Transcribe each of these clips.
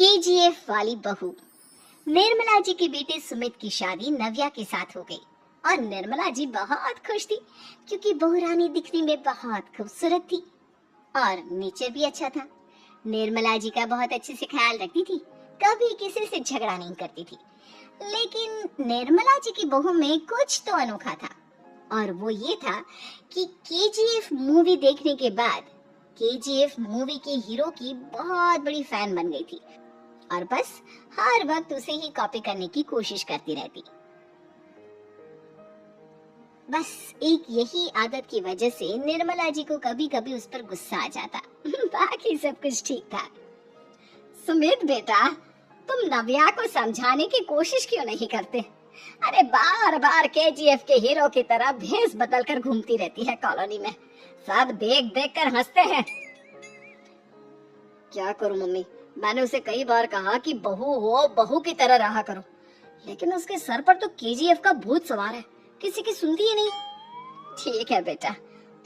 KGF वाली बहू। निर्मला जी के बेटे सुमित की शादी नव्या के साथ हो गई और निर्मला जी बहुत खुश थी क्योंकि बहू रानी दिखने में बहुत खूबसूरत थी और नेचर भी अच्छा था। निर्मला जी का बहुत अच्छे से ख्याल रखती थी, कभी किसी से झगड़ा नहीं करती थी। लेकिन निर्मला जी की बहू में कुछ तो अनोखा था और वो ये था कि केजीएफ मूवी देखने के बाद केजीएफ मूवी के हीरो की बहुत बड़ी फैन बन गई थी और बस हर वक्त उसे ही कॉपी करने की कोशिश करती रहती। बस एक यही आदत की वजह से निर्मला जी को कभी कभी उस पर गुस्सा आ जाता। बाकी सब कुछ ठीक था। सुमित बेटा, तुम नव्या को समझाने की कोशिश क्यों नहीं करते? अरे बार बार केजीएफ के हीरो की तरह भेष बदल कर घूमती रहती है कॉलोनी में, सब देख देख कर हंसते हैं। क्या करूं मम्मी, मैंने उसे कई बार कहा कि बहू हो, बहू की तरह रहा करो, लेकिन उसके सर पर तो केजीएफ का भूत सवार है, किसी की सुनती ही नहीं। ठीक है बेटा,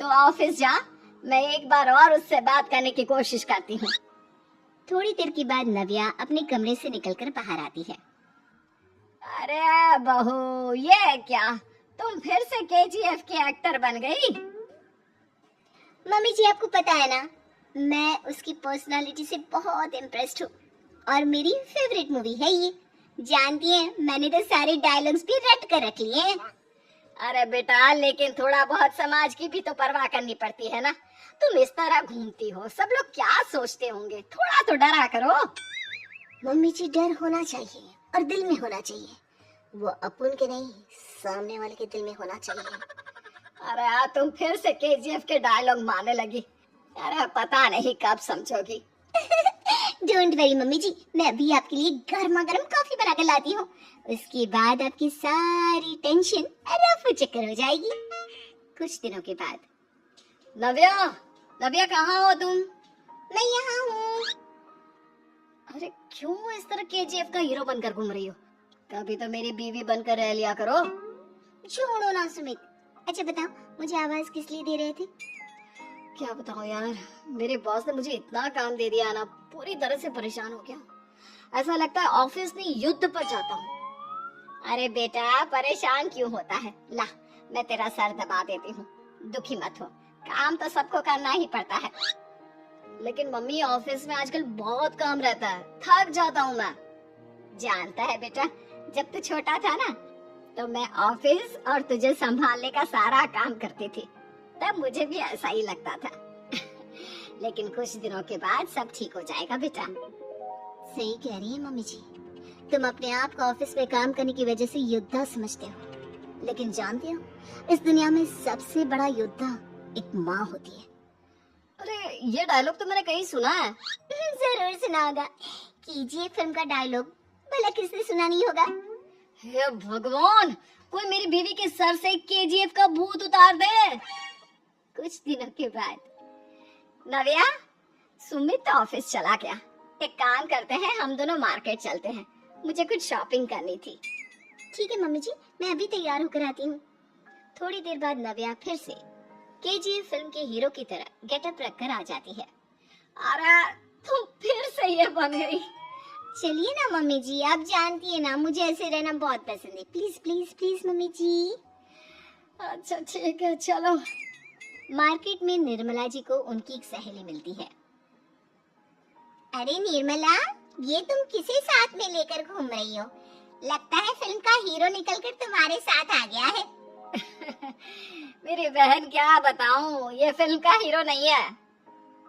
तो ऑफिस जा, मैं एक बार और उससे बात करने की कोशिश करती हूँ। थोड़ी देर के बाद नव्या अपने कमरे से निकलकर बाहर आती है। अरे बहू, ये क्या, तुम फिर से केजीएफ के एक्टर बन गई? मम्मी जी, आपको पता है ना, मैं उसकी पर्सनालिटी से बहुत इम्प्रेस्ड हूँ और मेरी फेवरेट मूवी है ये। जानती हैं, मैंने तो सारे डायलॉग्स भी रट कर रख लिए हैं। अरे बेटा, लेकिन थोड़ा बहुत समाज की भी तो परवाह करनी पड़ती है ना। तुम इस तरह घूमती हो, सब लोग क्या सोचते होंगे, थोड़ा तो डरा करो। मम्मी जी, डर होना चाहिए और दिल में होना चाहिए, वो अपन के नहीं, सामने वाले के दिल में होना चाहिए। अरे तुम फिर से केजीएफ के डायलॉग मारने लगी। अरे पता नहीं कब समझोगी। डोंट वरी मम्मी जी, मैं अभी आपके लिए गर्मा गर्म कॉफी बना कर लाती हूँ। उसके बाद आपकी सारी टेंशन रफू चक्कर हो जाएगी। कुछ दिनों के बाद। नव्या, नव्या कहाँ हो तुम? मैं यहाँ हूँ। अरे क्यों इस तरह केजीएफ का हीरो बनकर घूम रही हो? कभी तो मेरी बीवी बनकर रह लिया करो। छोड़ो ना सुमित। अच्छा बताओ, मुझे आवाज किस लिए दे रहे थे? क्या बताऊं यार, मेरे बॉस ने मुझे इतना काम दे दिया ना, पूरी तरह से परेशान हो गया। ऐसा लगता है ऑफिस में युद्ध पर जाता हूँ। अरे बेटा, परेशान क्यों होता है? ला, मैं तेरा सर दबा देती हूँ, दुखी मत हो, काम तो सबको करना ही पड़ता है। लेकिन मम्मी, ऑफिस में आजकल बहुत काम रहता है, थक जाता हूँ मैं। जानता है बेटा, जब तू छोटा था ना, तो मैं ऑफिस और तुझे संभालने का सारा काम करती थी, तब मुझे भी ऐसा ही लगता था। लेकिन कुछ दिनों के बाद सब ठीक हो जाएगा बेटा। सही कह रही है मम्मी जी, तुम अपने आप को ऑफिस में काम करने की वजह से योद्धा समझते हो, लेकिन जानते हो, इस दुनिया में सबसे बड़ा योद्धा एक माँ होती है। अरे ये डायलॉग तो मैंने कहीं सुना है। जरूर सुना होगा, केजीएफ फिल्म का डायलॉग, भला किसने सुना नहीं होगा? हे भगवान, कोई मेरी बीवी के सर से केजीएफ का भूत उतार दे। कुछ दिनों के बाद। नव्या, सुमित ऑफिस चला गया, एक काम करते हैं, हम दोनों मार्केट चलते हैं, मुझे कुछ शॉपिंग करनी थी। ठीक है मम्मी जी, मैं अभी तैयार होकर आती हूँ। थोड़ी देर बाद नव्या फिर से केजीएफ फिल्म के हीरो की तरह गेटअप रखकर आ जाती है। अरे तुम फिर से ये बन गई। चलिए ना मम्मी जी, आप जानती है ना, मुझे ऐसे रहना बहुत पसंद है। प्लीज प्लीज प्लीज मम्मी जी। अच्छा ठीक है, चलो। मार्केट में निर्मला जी को उनकी एक सहेली मिलती है। अरे निर्मला, ये तुम किसे साथ में लेकर घूम रही हो? लगता है फिल्म का हीरो निकलकर तुम्हारे साथ आ गया है। मेरी बहन, क्या बताऊं, ये फिल्म का हीरो नहीं है।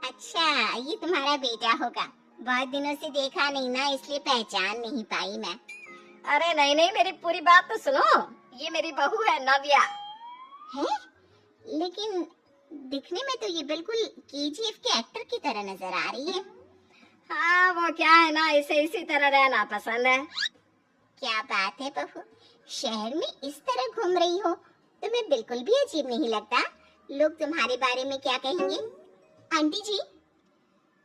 अच्छा, ये तुम्हारा बेटा होगा, बहुत दिनों से देखा नहीं ना, इसलिए पहचान नहीं पाई मैं। अरे नहीं नहीं, मेरी पूरी बात तो सुनो, ये मेरी बहू है नव्या। है? लेकिन दिखने में तो ये बिल्कुल केजीएफ के एक्टर की तरह नजर आ रही है। हाँ, वो क्या है ना, इसे इसी तरह रहना पसंद है। क्या बात है बहू, शहर में इस तरह घूम रही हो, तुम्हें बिल्कुल भी अजीब नहीं लगता? लोग तुम्हारे बारे में क्या कहेंगे? आंटी जी,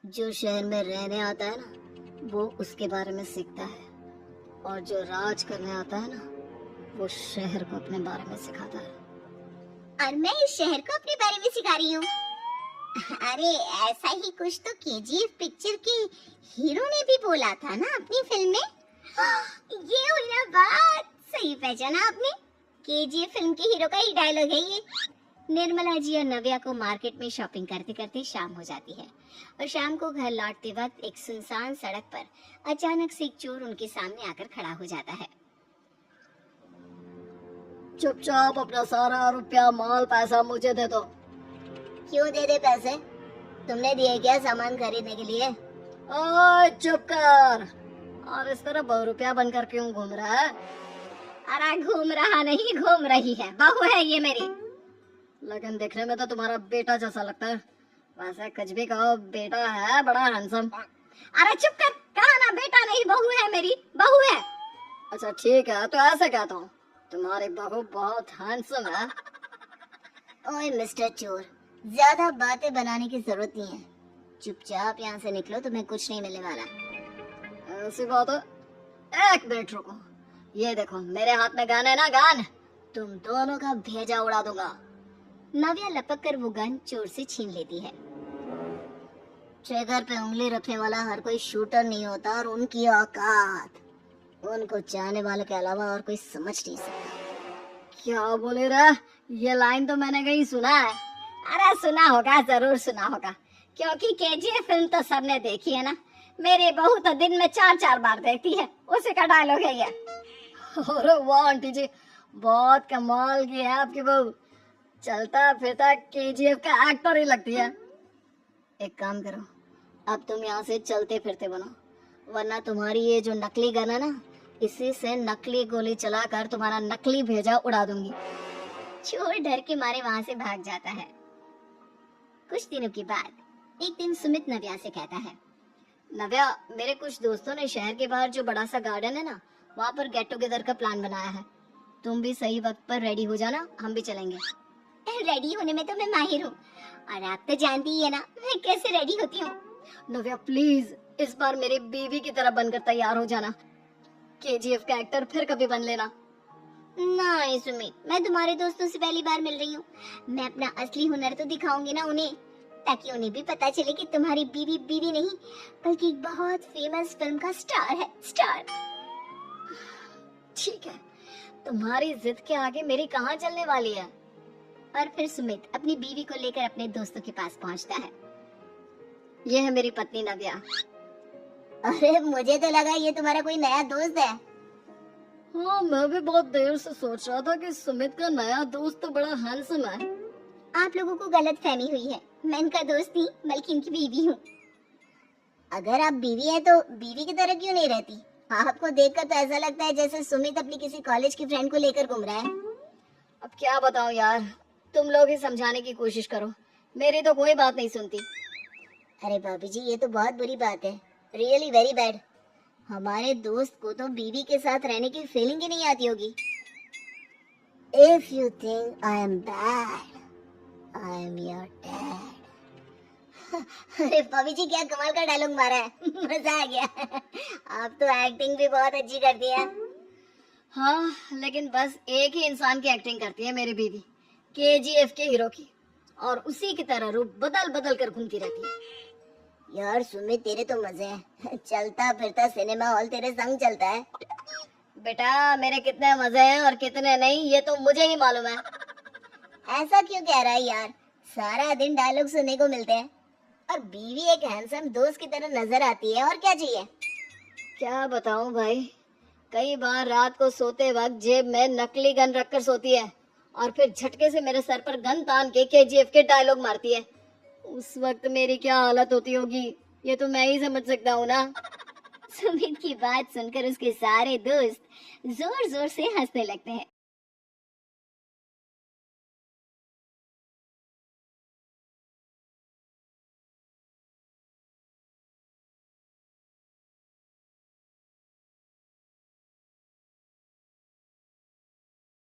जो शहर में रहने आता है ना, वो उसके बारे में सीखता है, और जो राज करने आता है ना, वो शहर को अपने बारे में सिखाता है। और मैं इस शहर को अपने बारे में सिखा रही हूँ। अरे ऐसा ही कुछ तो केजीएफ पिक्चर के हीरो ने भी बोला था ना अपनी फिल्म में। ये हुई ना बात, सही पहचाना आपने। केजीएफ फिल्म के हीरो का ही डायलॉग है ये। निर्मला जी और नव्या को मार्केट में शॉपिंग करते करते शाम हो जाती है और शाम को घर लौटते वक्त एक सुनसान सड़क पर अचानक से एक चोर उनके सामने आकर खड़ा हो जाता है। चुपचाप अपना सारा रुपया माल पैसा मुझे दे दो। क्यों दे दे पैसे? तुमने दिए क्या सामान खरीदने के लिए? ओए चुप कर। और इस तरह बहुरुपया बनकर क्यों घूम रहा है? अरे घूम रहा नहीं, घूम रही है, बहू है ये मेरी। लेकिन देखने में तो तुम्हारा बेटा जैसा लगता है। वैसे कुछ भी कहो, बेटा है बड़ा हैंडसम। अरे चुप कर, कहा ना बेटा नहीं बहू है मेरी, बहू है। अच्छा ठीक है, तो ऐसे कहता हूँ, तुम्हारी बहू बहुत हैंडसम है। ओए मिस्टर चोर, ज्यादा बातें बनाने की जरूरत नहीं है। चुपचाप यहाँ से निकलो, तुम्हें कुछ नहीं मिलने वाला। ऐसी बात है? एक मिनट रुको, ये देखो मेरे हाथ में गन है ना, गन। तुम दोनों का भेजा उड़ा दूंगा। नव्या लपक कर वो गन चोर से छीन लेती है। ट्रिगर पे उंगली रखने वाला हर कोई शूटर नहीं होता और उनकी औकात उनको चाहने वालों के अलावा और कोई समझ नहीं सकता। क्या बोले रे? ये लाइन तो मैंने कहीं सुना है। अरे सुना होगा, जरूर सुना होगा, क्योंकि केजीएफ फिल्म तो सबने देखी है ना। मेरी बहू तो दिन में 4-4 बार देखती है, उसी का डायलॉग है ये। अरे वाह आंटी जी, बहुत कमाल की है आपकी बहू। चलता फिरता केजीएफ का एक्टर ही लगती है। एक काम करो, अब तुम यहाँ से चलते फिरते बनो, वरना तुम्हारी ये जो नकली गन है ना, इसी से नकली गोली चलाकर तुम्हारा नकली भेजा उड़ा दूंगी। चोर डर के मारे वहाँ से भाग जाता है। कुछ दिनों के बाद एक दिन सुमित नव्या से कहता है, नव्या, मेरे कुछ दोस्तों ने शहर के बाहर जो बड़ा सा गार्डन है ना, वहाँ पर गेट टुगेदर का प्लान बनाया है। तुम भी सही वक्त पर रेडी हो जाना, हम भी चलेंगे। रेडी होने में तो मैं माहिर हूँ, और आप तो जानती ही है ना मैं कैसे रेडी होती हूँ। नव्या प्लीज, इस बार मेरी बीवी की तरह बनकर तैयार हो जाना। केजीएफ का एक्टर फिर कभी बन लेना। नहीं सुमित, मैं तुम्हारे दोस्तों से पहली बार मिल रही हूँ। मैं अपना असली हुनर तो दिखाऊंगी ना उन्हें, ताकि उन्हें भी पता चले कि तुम्हारी बीवी बीवी नहीं बल्कि एक बहुत फेमस फिल्म का स्टार है, स्टार। ठीक है, तुम्हारी जिद के आगे मेरी कहाँ चलने वाली है। और फिर सुमित अपनी बीवी को लेकर अपने दोस्तों के पास पहुँचता है। ये है मेरी पत्नी नव्या। अरे मुझे तो लगा ये तुम्हारा कोई नया दोस्त है। हाँ, मैं भी बहुत देर से सोच रहा था कि सुमित का नया दोस्त तो बड़ा हैंडसम है। आप लोगों को गलत फहमी हुई है, मैं इनका दोस्त नहीं बल्कि इनकी बीवी हूँ। अगर आप बीवी है तो बीवी की तरह क्यों नहीं रहती? आपको देखकर तो ऐसा लगता है जैसे सुमित अपनी किसी कॉलेज की फ्रेंड को लेकर घूम रहा है। अब क्या बताऊं यार, तुम लोग ही समझाने की कोशिश करो, मेरी तो कोई बात नहीं सुनती। अरे भाभी जी, ये तो बहुत बुरी बात है, रियली वेरी बैड। हमारे दोस्त को तो बीवी के साथ रहने की फीलिंग ही नहीं आती होगी। If you think I am bad, I am your dad. अरे भाभी जी, क्या कमाल का डायलॉग मारा है, मजा आ गया। आप तो एक्टिंग भी बहुत अच्छी करती है। हाँ, लेकिन बस एक ही इंसान की एक्टिंग करती है मेरी बीवी, केजीएफ के हीरो की, और उसी की तरह रूप बदल बदल कर घूमती रहती है। यार सुमित, तेरे तो मजे हैं, चलता फिरता सिनेमा हॉल तेरे संग चलता है। बेटा, मेरे कितने मजे हैं और कितने नहीं, ये तो मुझे ही मालूम है। ऐसा क्यों कह रहा है यार, सारा दिन डायलॉग सुनने को मिलते हैं और बीवी एक हैंडसम दोस्त की तरह नजर आती है, और क्या चाहिए। क्या बताऊं भाई, कई बार रात को सोते वक्त जेब में नकली गन रखकर सोती है और फिर झटके से मेरे सर पर गन तान के केजीएफ के डायलॉग मारती है। उस वक्त मेरी क्या हालत होती होगी, ये तो मैं ही समझ सकता हूँ ना। सुमित की बात सुनकर उसके सारे दोस्त जोर जोर से हंसने लगते हैं।